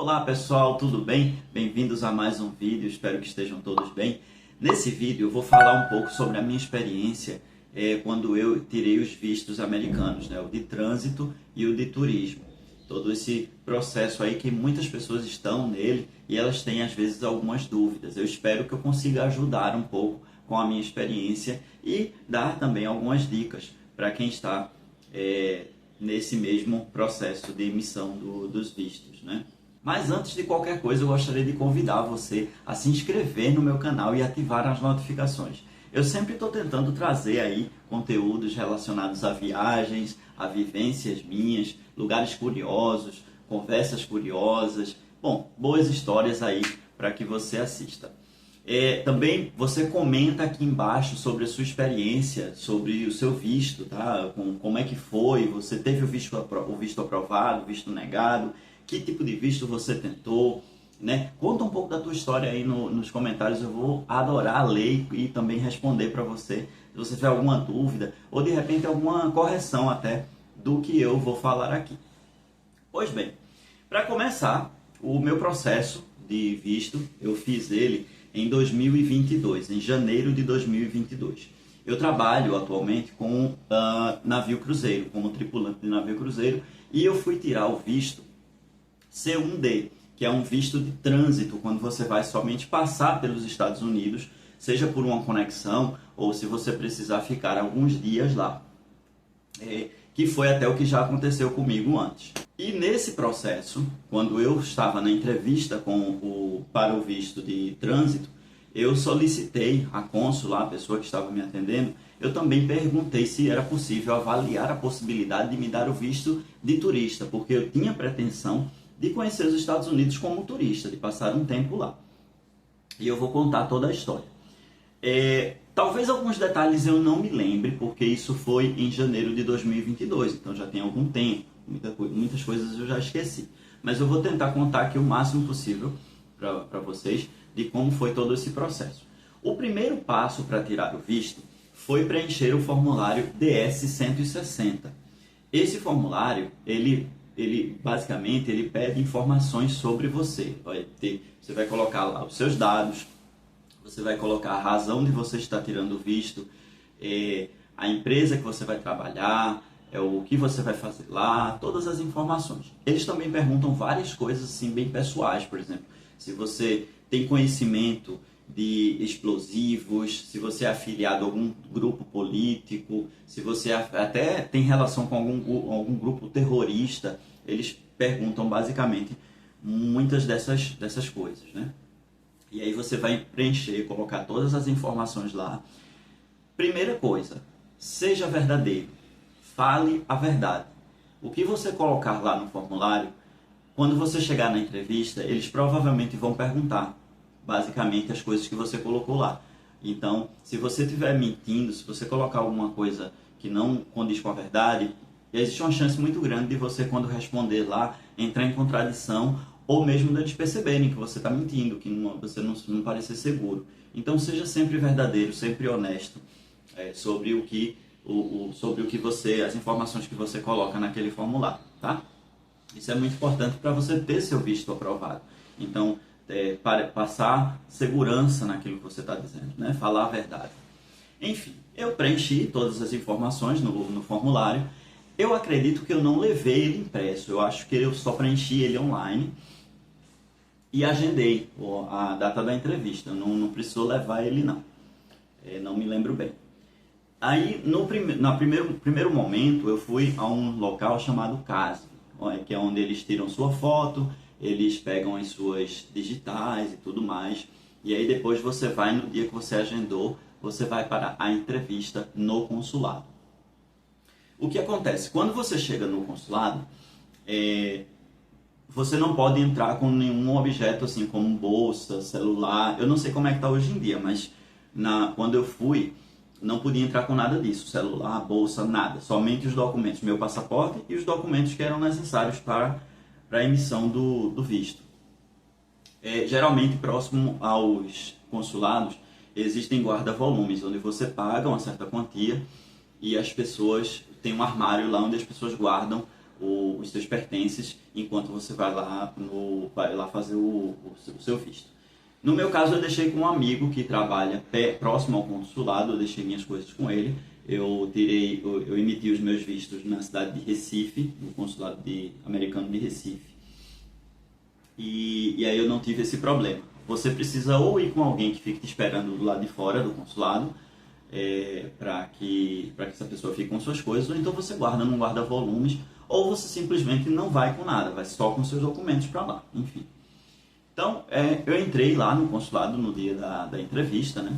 Olá pessoal, tudo bem? Bem-vindos a mais um vídeo, espero que estejam todos bem. Nesse vídeo eu vou falar um pouco sobre a minha experiência quando eu tirei os vistos americanos, né? O de trânsito e o de turismo. Todo esse processo aí que muitas pessoas estão nele e elas têm às vezes algumas dúvidas. Eu espero que eu consiga ajudar um pouco com a minha experiência e dar também algumas dicas para quem está nesse mesmo processo de emissão dos vistos, né? Mas antes de qualquer coisa, eu gostaria de convidar você a se inscrever no meu canal e ativar as notificações. Eu sempre estou tentando trazer aí conteúdos relacionados a viagens, a vivências minhas, lugares curiosos, conversas curiosas, bom, boas histórias aí para que você assista. Também você comenta aqui embaixo sobre a sua experiência, sobre o seu visto, tá? Como é que foi, você teve o visto aprovado, o visto negado, que tipo de visto você tentou, né? Conta um pouco da tua história aí nos comentários, eu vou adorar ler e também responder para você, se você tiver alguma dúvida ou de repente alguma correção até do que eu vou falar aqui. Pois bem, para começar, o meu processo de visto, eu fiz ele em 2022, em janeiro de 2022. Eu trabalho atualmente com navio cruzeiro, como tripulante de navio cruzeiro, e eu fui tirar o visto C1D, que é um visto de trânsito, quando você vai somente passar pelos Estados Unidos, seja por uma conexão ou se você precisar ficar alguns dias lá. Que foi até o que já aconteceu comigo antes. E nesse processo, quando eu estava na entrevista para o visto de trânsito, eu solicitei a cônsula, a pessoa que estava me atendendo, eu também perguntei se era possível avaliar a possibilidade de me dar o visto de turista, porque eu tinha pretensão de conhecer os Estados Unidos como turista, de passar um tempo lá. E eu vou contar toda a história. Talvez alguns detalhes eu não me lembre, porque isso foi em janeiro de 2022, então já tem algum tempo, muitas coisas eu já esqueci. Mas eu vou tentar contar aqui o máximo possível para vocês de como foi todo esse processo. O primeiro passo para tirar o visto foi preencher o formulário DS-160. Esse formulário, ele basicamente pede informações sobre você. Você vai colocar lá os seus dados, você vai colocar a razão de você estar tirando o visto, a empresa que você vai trabalhar, o que você vai fazer lá, todas as informações. Eles também perguntam várias coisas assim, bem pessoais, por exemplo, se você tem conhecimento de explosivos, se você é afiliado a algum grupo político, se você até tem relação com algum grupo terrorista. Eles perguntam basicamente muitas dessas coisas, né? E aí você vai preencher, colocar todas as informações lá. Primeira coisa, seja verdadeiro, fale a verdade. O que você colocar lá no formulário, quando você chegar na entrevista, eles provavelmente vão perguntar basicamente as coisas que você colocou lá. Então, se você estiver mentindo, se você colocar alguma coisa que não condiz com a verdade, existe uma chance muito grande de você, quando responder lá, entrar em contradição ou mesmo de eles perceberem que você está mentindo, que você não parecer seguro. Então, seja sempre verdadeiro, sempre honesto sobre o que as informações que você coloca naquele formulário, tá? Isso é muito importante para você ter seu visto aprovado. Então, para passar segurança naquilo que você está dizendo, né? Falar a verdade. Enfim, eu preenchi todas as informações no formulário. Eu acredito que eu não levei ele impresso, eu acho que eu só preenchi ele online e agendei a data da entrevista, não precisou levar ele não, não me lembro bem. Aí, no primeiro momento, eu fui a um local chamado CASV, que é onde eles tiram sua foto, eles pegam as suas digitais e tudo mais, e aí depois você vai, no dia que você agendou, você vai para a entrevista no consulado. O que acontece? Quando você chega no consulado, você não pode entrar com nenhum objeto assim como bolsa, celular. Eu não sei como é que está hoje em dia, mas quando eu fui, não podia entrar com nada disso, celular, bolsa, nada. Somente os documentos, meu passaporte e os documentos que eram necessários para a emissão do visto. Geralmente, próximo aos consulados, existem guarda-volumes, onde você paga uma certa quantia e as pessoas têm um armário lá onde as pessoas guardam os seus pertences enquanto você vai lá fazer o seu visto. No meu caso, eu deixei com um amigo que trabalha próximo ao consulado, eu deixei minhas coisas com ele. Eu emiti os meus vistos na cidade de Recife, no consulado americano de Recife. E aí eu não tive esse problema. Você precisa ou ir com alguém que fique te esperando do lado de fora do consulado, para que essa pessoa fique com suas coisas, ou então você guarda num guarda-volumes, ou você simplesmente não vai com nada, vai só com seus documentos para lá, enfim. Então, eu entrei lá no consulado no dia da entrevista, né?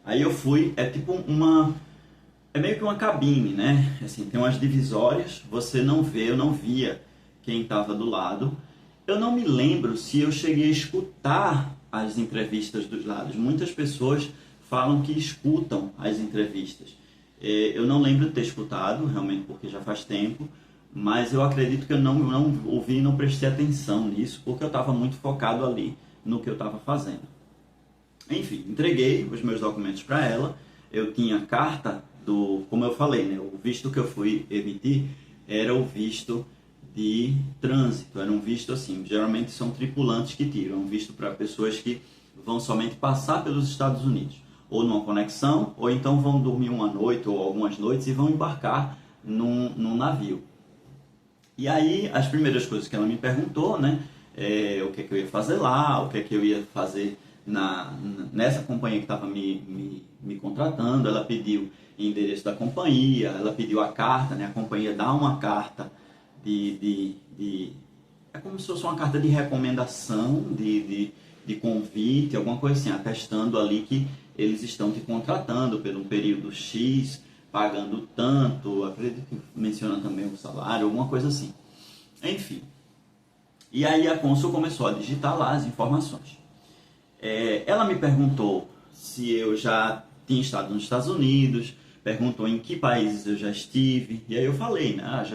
Aí eu fui, é meio que uma cabine, né? Assim, tem umas divisórias, você não vê, eu não via quem estava do lado. Eu não me lembro se eu cheguei a escutar as entrevistas dos lados. Muitas pessoas falam que escutam as entrevistas. Eu não lembro de ter escutado, realmente, porque já faz tempo, mas eu acredito que eu não ouvi e não prestei atenção nisso, porque eu estava muito focado ali no que eu estava fazendo. Enfim, entreguei os meus documentos para ela. Eu tinha carta como eu falei, né, o visto que eu fui emitir era o visto de trânsito, era um visto assim, geralmente são tripulantes que tiram, um visto para pessoas que vão somente passar pelos Estados Unidos, ou numa conexão, ou então vão dormir uma noite ou algumas noites e vão embarcar num navio. E aí, as primeiras coisas que ela me perguntou, né, o que é que eu ia fazer lá, o que é que eu ia fazer nessa companhia que estava me contratando. Ela pediu o endereço da companhia, ela pediu a carta, né, a companhia dá uma carta é como se fosse uma carta de recomendação, de convite, alguma coisa assim, atestando ali que eles estão te contratando por um período X, pagando tanto, acredito que menciona também o salário, alguma coisa assim. Enfim. E aí a cônsul começou a digitar lá as informações. Ela me perguntou se eu já tinha estado nos Estados Unidos, perguntou em que países eu já estive, e aí eu falei, né,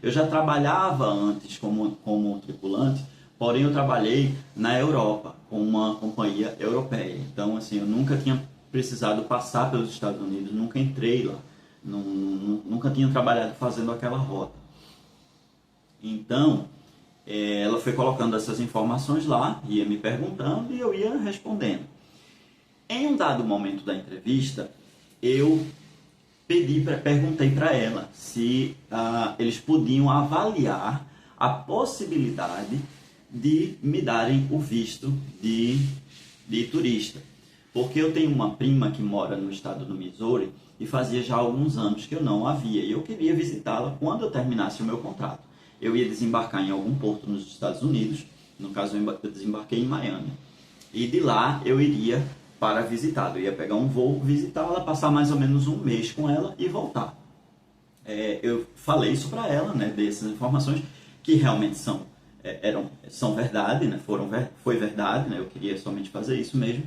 eu já trabalhava antes como tripulante, porém eu trabalhei na Europa, com uma companhia europeia. Então, assim, eu nunca tinha precisado passar pelos Estados Unidos, nunca entrei lá, nunca tinha trabalhado fazendo aquela rota. Então, ela foi colocando essas informações lá, ia me perguntando e eu ia respondendo. Em um dado momento da entrevista, eu perguntei para ela se eles podiam avaliar a possibilidade de me darem o visto de turista. Porque eu tenho uma prima que mora no estado do Missouri e fazia já alguns anos que eu não a via. E eu queria visitá-la quando eu terminasse o meu contrato. Eu ia desembarcar em algum porto nos Estados Unidos, no caso eu desembarquei em Miami. E de lá eu iria para visitá-la. Eu ia pegar um voo, visitá-la, passar mais ou menos um mês com ela e voltar. Eu falei isso para ela, né, dessas informações que realmente são verdade, né, foi verdade, né, eu queria somente fazer isso mesmo.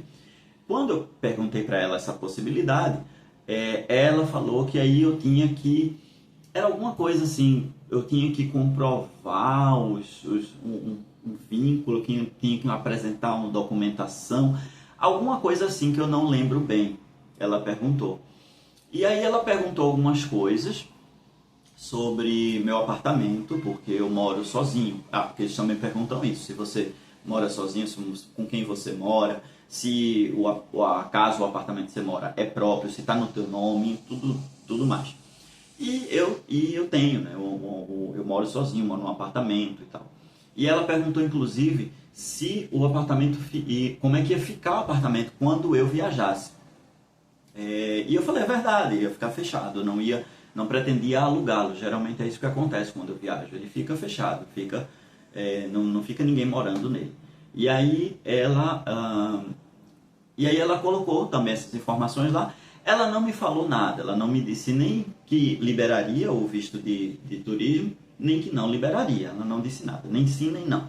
Quando eu perguntei para ela essa possibilidade, ela falou que aí eu tinha que... Era alguma coisa assim, eu tinha que comprovar um vínculo, que eu tinha que apresentar uma documentação, alguma coisa assim que eu não lembro bem, ela perguntou. E aí ela perguntou algumas coisas sobre meu apartamento, porque eu moro sozinho. Porque eles também perguntam isso, se você mora sozinho, com quem você mora, se a casa, o apartamento que você mora é próprio, se está no teu nome, tudo mais. E eu tenho, né? Eu moro sozinho, moro num apartamento e tal. E ela perguntou, inclusive, se o apartamento, e como é que ia ficar o apartamento quando eu viajasse. E eu falei, é verdade, ia ficar fechado, eu não pretendia alugá-lo. Geralmente é isso que acontece quando eu viajo, ele fica fechado, não fica ninguém morando nele. E aí ela colocou também essas informações lá. Ela não me falou nada, ela não me disse nem que liberaria o visto de turismo, nem que não liberaria. Ela não disse nada, nem sim nem não.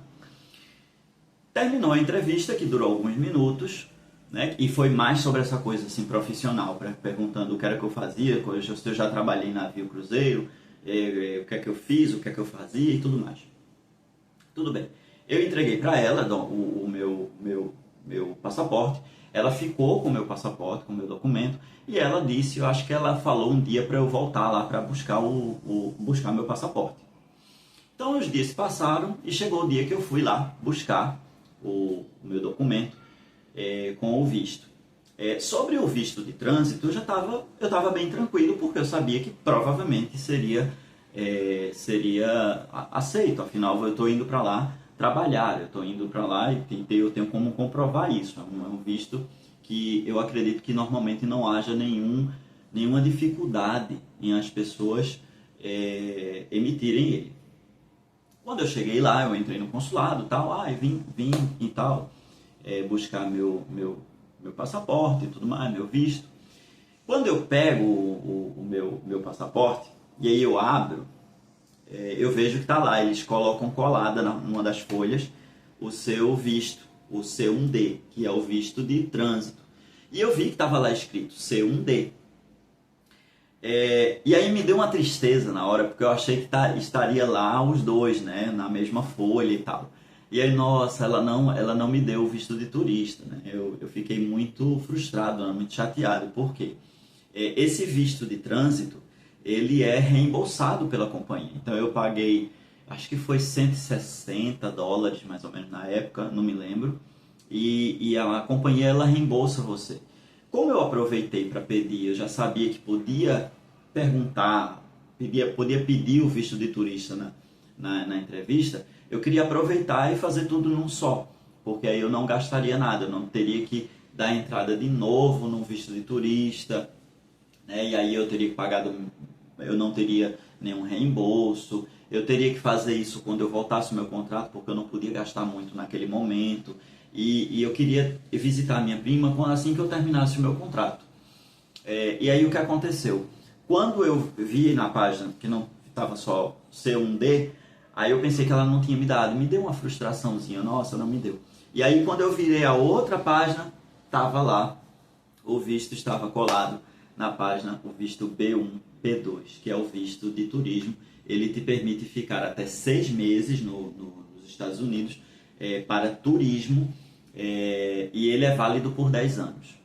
Terminou a entrevista, que durou alguns minutos, né? E foi mais sobre essa coisa assim, profissional, perguntando o que era que eu fazia, se eu já trabalhei em navio cruzeiro, o que é que eu fiz, o que é que eu fazia e tudo mais. Tudo bem. Eu entreguei para ela o meu passaporte. ela ficou com o meu passaporte, com o meu documento, e ela disse, eu acho que ela falou um dia para eu voltar lá para buscar buscar meu passaporte. Então os dias se passaram e chegou o dia que eu fui lá buscar o meu documento com o visto. Sobre o visto de trânsito, eu estava bem tranquilo, porque eu sabia que provavelmente seria aceito. Afinal, eu estou indo para lá trabalhar, eu estou indo para lá e eu tenho como comprovar isso. É um visto que eu acredito que normalmente não haja nenhuma dificuldade em as pessoas emitirem ele. Quando eu cheguei lá, eu entrei no consulado, tal, vim e tal, buscar meu passaporte e tudo mais, meu visto. Quando eu pego o meu passaporte, e aí eu abro, eu vejo que está lá, eles colocam colada numa das folhas o seu visto, o C1D, que é o visto de trânsito. E eu vi que estava lá escrito C1D. E aí me deu uma tristeza na hora, porque eu achei que estaria lá os dois, né, na mesma folha e tal. E aí, nossa, ela não me deu o visto de turista, né? Eu fiquei muito frustrado, muito chateado. Por quê? Esse visto de trânsito, ele é reembolsado pela companhia. Então eu paguei, acho que foi $160 mais ou menos na época, não me lembro. E a companhia, ela reembolsa você. Como eu aproveitei para pedir, eu já sabia que podia perguntar, podia pedir o visto de turista na entrevista, eu queria aproveitar e fazer tudo num só, porque aí eu não gastaria nada, eu não teria que dar entrada de novo no visto de turista, né? E aí eu teria que pagar, eu não teria nenhum reembolso, eu teria que fazer isso quando eu voltasse o meu contrato, porque eu não podia gastar muito naquele momento, e eu queria visitar a minha prima assim que eu terminasse o meu contrato. E aí o que aconteceu? Quando eu vi na página que não estava só C1D, aí eu pensei que ela não tinha me dado, me deu uma frustraçãozinha, nossa, não me deu. E aí quando eu virei a outra página, estava lá, o visto estava colado na página, o visto B1, B2, que é o visto de turismo. Ele te permite ficar até 6 meses nos Estados Unidos para turismo, e ele é válido por 10 anos.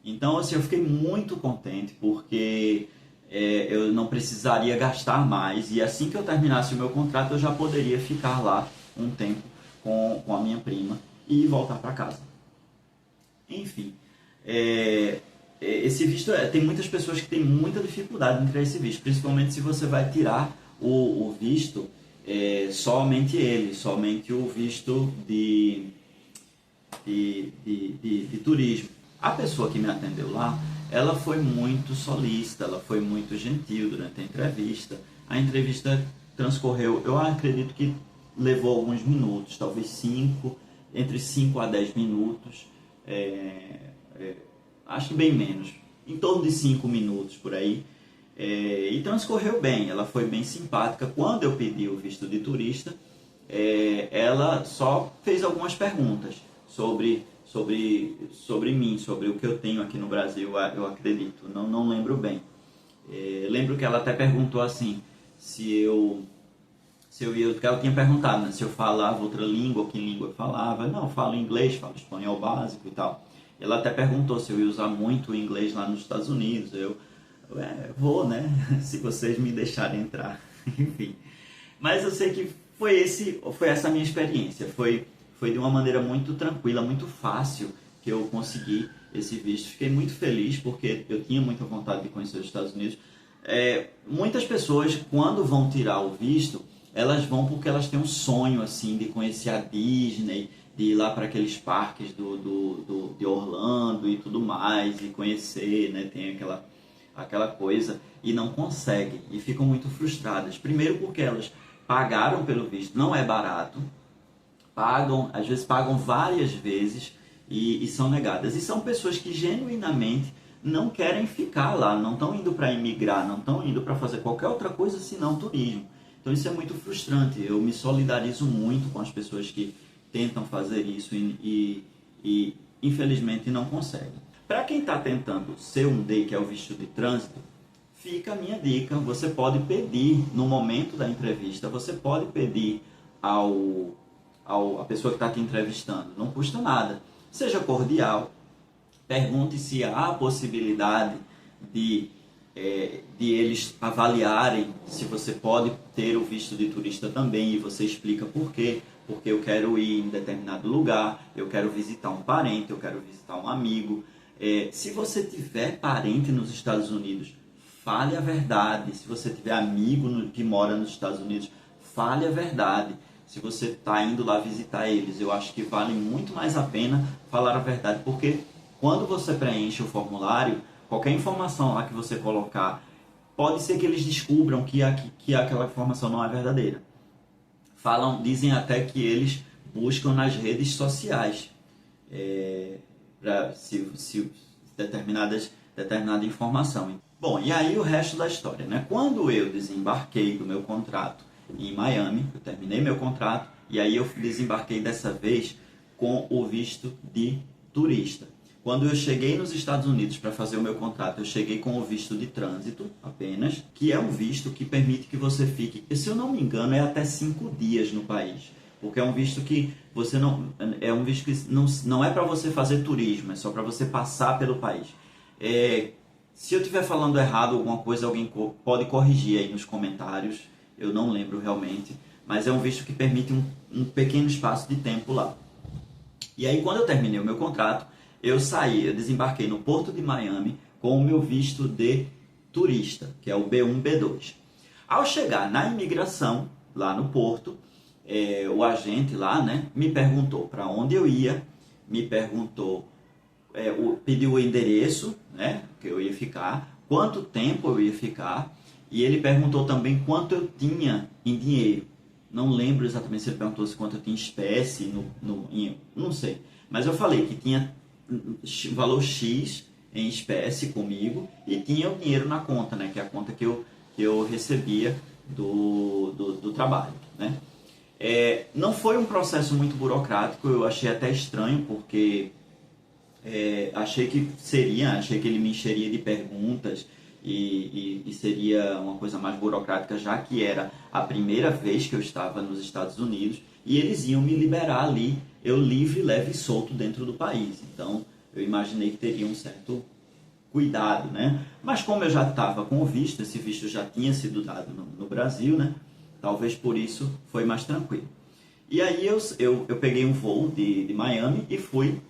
Então, assim, eu fiquei muito contente, porque eu não precisaria gastar mais, e assim que eu terminasse o meu contrato, eu já poderia ficar lá um tempo com a minha prima e voltar para casa. Enfim, esse visto, tem muitas pessoas que têm muita dificuldade em tirar esse visto, principalmente se você vai tirar o visto, somente o visto de turismo. A pessoa que me atendeu lá, ela foi muito solícita, ela foi muito gentil durante a entrevista. A entrevista transcorreu, eu acredito que levou alguns minutos, talvez entre 5 a 10 minutos, acho que bem menos, em torno de 5 minutos por aí. E transcorreu bem, ela foi bem simpática. Quando eu pedi o visto de turista, ela só fez algumas perguntas sobre mim, sobre o que eu tenho aqui no Brasil, eu acredito, não lembro bem. Lembro que ela até perguntou assim, que ela tinha perguntado, né, se eu falava outra língua, que língua eu falava. Não, eu falo inglês, falo espanhol básico e tal. Ela até perguntou se eu ia usar muito o inglês lá nos Estados Unidos. Vou, né, se vocês me deixarem entrar. Enfim, mas eu sei que foi essa a minha experiência, foi de uma maneira muito tranquila, muito fácil que eu consegui esse visto. Fiquei muito feliz, porque eu tinha muita vontade de conhecer os Estados Unidos. Muitas pessoas, quando vão tirar o visto, elas vão porque elas têm um sonho assim de conhecer a Disney, de ir lá para aqueles parques de Orlando e tudo mais, e conhecer, né? Tem aquela coisa, e não conseguem, e ficam muito frustradas. Primeiro porque elas pagaram pelo visto, não é barato, às vezes pagam várias vezes e são negadas. E são pessoas que genuinamente não querem ficar lá, não estão indo para imigrar, não estão indo para fazer qualquer outra coisa senão turismo. Então isso é muito frustrante. Eu me solidarizo muito com as pessoas que tentam fazer isso e infelizmente não conseguem. Para quem está tentando C1D, que é o visto de trânsito, fica a minha dica. Você pode pedir, no momento da entrevista, você pode pedir a pessoa que está te entrevistando, não custa nada. Seja cordial, pergunte se há a possibilidade de, de eles avaliarem se você pode ter o visto de turista também, e você explica por quê. Porque eu quero ir em determinado lugar, eu quero visitar um parente, eu quero visitar um amigo. Se você tiver parente nos Estados Unidos, fale a verdade. Se você tiver amigo que mora nos Estados Unidos, fale a verdade. Se você está indo lá visitar eles, eu acho que vale muito mais a pena falar a verdade, porque quando você preenche o formulário, qualquer informação lá que você colocar, pode ser que eles descubram que aquela informação não é verdadeira. Dizem até que eles buscam nas redes sociais para determinada informação. Bom, e aí o resto da história, né? Quando eu desembarquei do meu contrato em Miami, eu terminei meu contrato e aí eu desembarquei dessa vez com o visto de turista. Quando eu cheguei nos Estados Unidos para fazer o meu contrato, eu cheguei com o visto de trânsito apenas, que é um visto que permite que você fique, se eu não me engano, é até 5 dias no país. Porque é um visto que você não não é para você fazer turismo, é só para você passar pelo país. Se eu estiver falando errado alguma coisa, alguém pode corrigir aí nos comentários. Eu não lembro realmente, mas é um visto que permite um pequeno espaço de tempo lá. E aí, quando eu terminei o meu contrato, eu desembarquei no Porto de Miami com o meu visto de turista, que é o B1, B2. Ao chegar na imigração, lá no Porto, o agente lá, né, me perguntou para onde eu ia, me perguntou, pediu o endereço, né, que eu ia ficar, quanto tempo eu ia ficar, e ele perguntou também quanto eu tinha em dinheiro. Não lembro exatamente se ele perguntou quanto eu tinha em espécie, não sei. Mas eu falei que tinha valor X em espécie comigo e tinha o dinheiro na conta, né, que é a conta que eu recebia do trabalho, né. Não foi um processo muito burocrático, eu achei até estranho, porque achei que ele me encheria de perguntas e seria uma coisa mais burocrática, já que era a primeira vez que eu estava nos Estados Unidos e eles iam me liberar ali, eu livre, leve e solto dentro do país. Então eu imaginei que teria um certo cuidado, né? Mas como eu já estava com o visto, esse visto já tinha sido dado no Brasil, né? Talvez por isso foi mais tranquilo. E aí eu peguei um voo de Miami e fui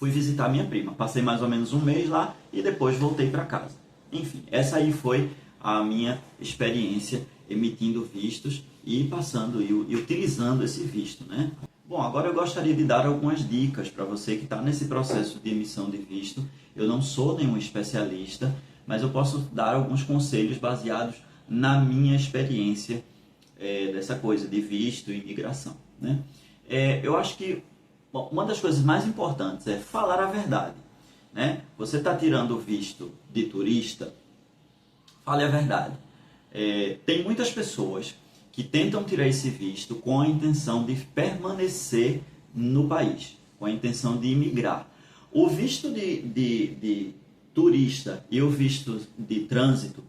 visitar minha prima. Passei mais ou menos um mês lá e depois voltei para casa. Enfim, essa aí foi a minha experiência emitindo vistos e passando e utilizando esse visto, né? Bom, agora eu gostaria de dar algumas dicas para você que está nesse processo de emissão de visto. Eu não sou nenhum especialista, mas eu posso dar alguns conselhos baseados na minha experiência dessa coisa de visto e imigração, né? Eu acho que uma das coisas mais importantes é falar a verdade, né? Você está tirando o visto de turista, fale a verdade. Tem muitas pessoas que tentam tirar esse visto com a intenção de permanecer no país, com a intenção de imigrar. O visto de turista e o visto de trânsito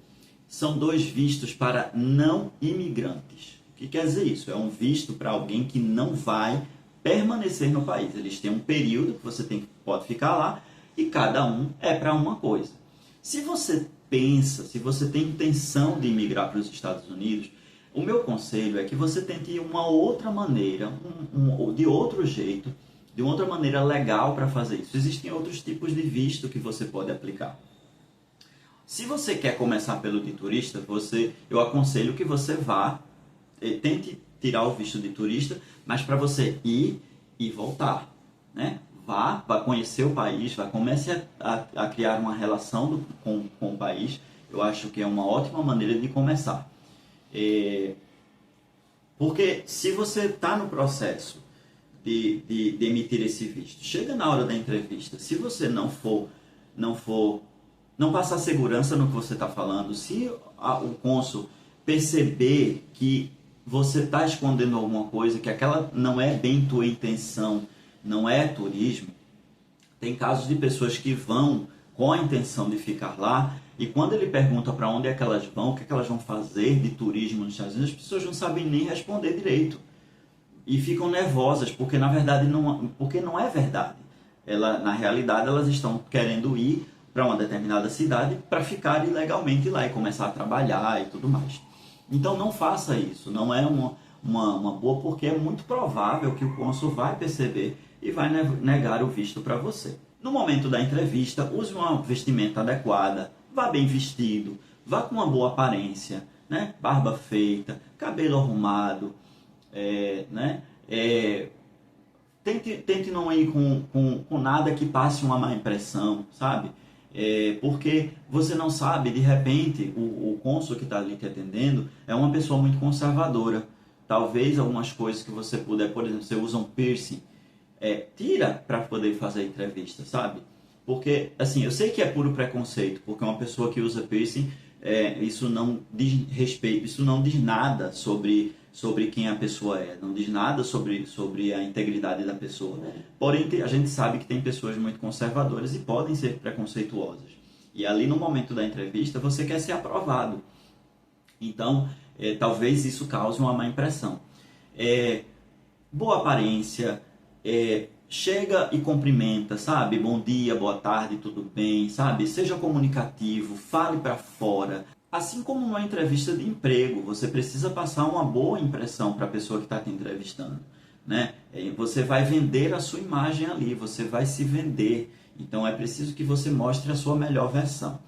são dois vistos para não imigrantes. O que quer dizer isso? É um visto para alguém que não vai permanecer no país. Eles têm um período que você pode ficar lá e cada um é para uma coisa. Se você tem intenção de imigrar para os Estados Unidos, o meu conselho é que você tente uma outra maneira, de outro jeito, de uma outra maneira legal para fazer isso. Existem outros tipos de visto que você pode aplicar. Se você quer começar pelo de turista, eu aconselho que você tente tirar o visto de turista, mas para você ir e voltar, né? Vá conhecer o país, comece a criar uma relação com o país. Eu acho que é uma ótima maneira de começar. Porque se você está no processo de emitir esse visto, chega na hora da entrevista, se você não passar segurança no que você está falando, se o cônsul perceber que você está escondendo alguma coisa, que aquela não é bem tua intenção, não é turismo, tem casos de pessoas que vão com a intenção de ficar lá e quando ele pergunta para onde é que elas vão, o que é que elas vão fazer de turismo nos Estados Unidos, as pessoas não sabem nem responder direito e ficam nervosas porque na verdade porque não é verdade. na realidade, elas estão querendo ir para uma determinada cidade para ficar ilegalmente lá e começar a trabalhar e tudo mais. Então não faça isso, não é uma boa, porque é muito provável que o cônsul vai perceber e vai negar o visto para você. No momento da entrevista, use uma vestimenta adequada, vá bem vestido, vá com uma boa aparência, né? Barba feita, cabelo arrumado, tente não ir com nada que passe uma má impressão, sabe? Porque você não sabe, de repente, o cônsul que está ali te atendendo é uma pessoa muito conservadora. Talvez algumas coisas que você puder, por exemplo, você usa um piercing, tira para poder fazer a entrevista, sabe? Porque, assim, eu sei que é puro preconceito, porque uma pessoa que usa piercing, isso não diz respeito, isso não diz nada sobre quem a pessoa é, não diz nada sobre a integridade da pessoa. Porém, a gente sabe que tem pessoas muito conservadoras e podem ser preconceituosas. E ali no momento da entrevista, você quer ser aprovado. Então, talvez isso cause uma má impressão. Boa aparência, chega e cumprimenta, sabe? Bom dia, boa tarde, tudo bem, sabe? Seja comunicativo, fale para fora. Assim como numa entrevista de emprego, você precisa passar uma boa impressão para a pessoa que está te entrevistando, né? Você vai vender a sua imagem ali, você vai se vender. Então é preciso que você mostre a sua melhor versão.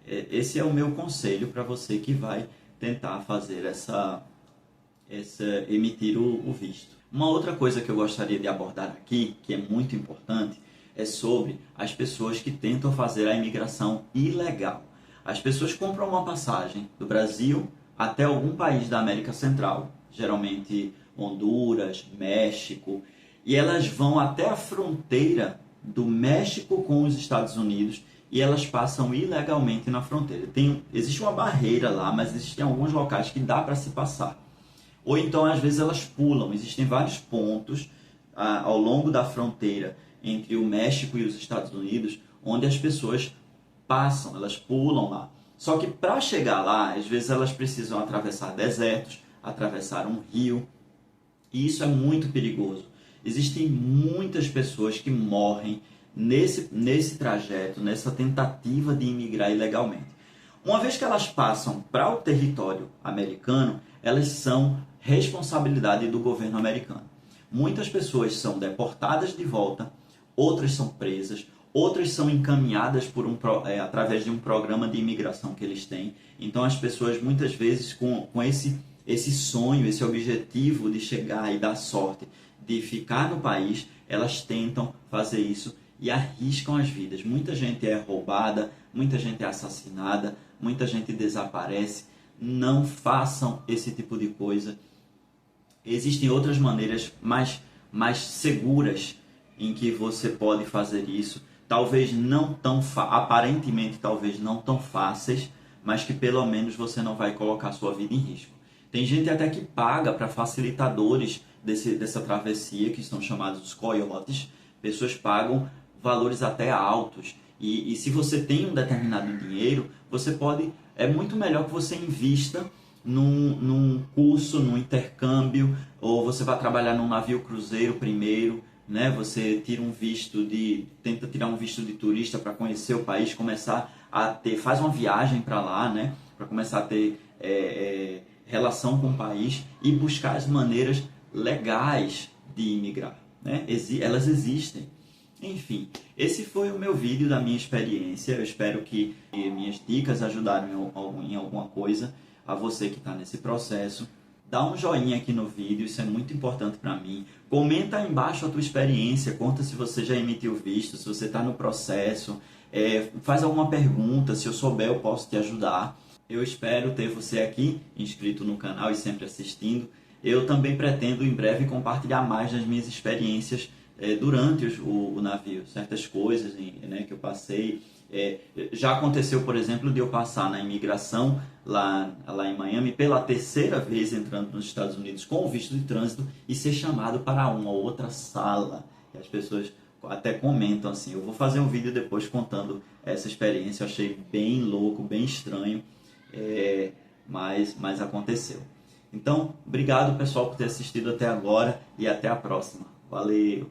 Esse é o meu conselho para você que vai tentar fazer emitir o visto. Uma outra coisa que eu gostaria de abordar aqui, que é muito importante, é sobre as pessoas que tentam fazer a imigração ilegal. As pessoas compram uma passagem do Brasil até algum país da América Central, geralmente Honduras, México, e elas vão até a fronteira do México com os Estados Unidos e elas passam ilegalmente na fronteira. Existe uma barreira lá, mas existem alguns locais que dá para se passar. Ou então, às vezes, elas pulam. Existem vários pontos ao longo da fronteira entre o México e os Estados Unidos, onde as pessoas passam, elas pulam lá. Só que para chegar lá, às vezes elas precisam atravessar desertos, atravessar um rio, e isso é muito perigoso. Existem muitas pessoas que morrem nesse trajeto, nessa tentativa de imigrar ilegalmente. Uma vez que elas passam para o território americano, elas são responsabilidade do governo americano. Muitas pessoas são deportadas de volta, outras são presas, outras são encaminhadas através de um programa de imigração que eles têm. Então as pessoas muitas vezes com esse sonho, esse objetivo de chegar e dar sorte, de ficar no país, elas tentam fazer isso e arriscam as vidas. Muita gente é roubada, muita gente é assassinada, muita gente desaparece. Não façam esse tipo de coisa. Existem outras maneiras mais seguras em que você pode fazer isso. Talvez não tão aparentemente talvez não tão fáceis, mas que pelo menos você não vai colocar sua vida em risco. Tem gente até que paga para facilitadores dessa travessia, que são chamados os coiotes. Pessoas pagam valores até altos. E se você tem um determinado dinheiro, você pode... É muito melhor que você invista num curso, num intercâmbio, ou você vai trabalhar num navio cruzeiro primeiro, né? Você tenta tirar um visto de turista para conhecer o país, faz uma viagem para lá, né? Para começar a ter relação com o país e buscar as maneiras legais de imigrar, né? Elas existem. Enfim, esse foi o meu vídeo da minha experiência. Eu espero que minhas dicas ajudaram em alguma coisa a você que está nesse processo. Dá um joinha aqui no vídeo, isso é muito importante para mim. Comenta aí embaixo a tua experiência, conta se você já emitiu visto, se você está no processo. Faz alguma pergunta, se eu souber eu posso te ajudar. Eu espero ter você aqui, inscrito no canal e sempre assistindo. Eu também pretendo em breve compartilhar mais das minhas experiências durante o navio, certas coisas, né, que eu passei. Já aconteceu, por exemplo, de eu passar na imigração lá em Miami pela terceira vez entrando nos Estados Unidos com o visto de trânsito e ser chamado para uma outra sala. E as pessoas até comentam assim, eu vou fazer um vídeo depois contando essa experiência, eu achei bem louco, bem estranho, mas aconteceu. Então, obrigado pessoal por ter assistido até agora e até a próxima. Valeu!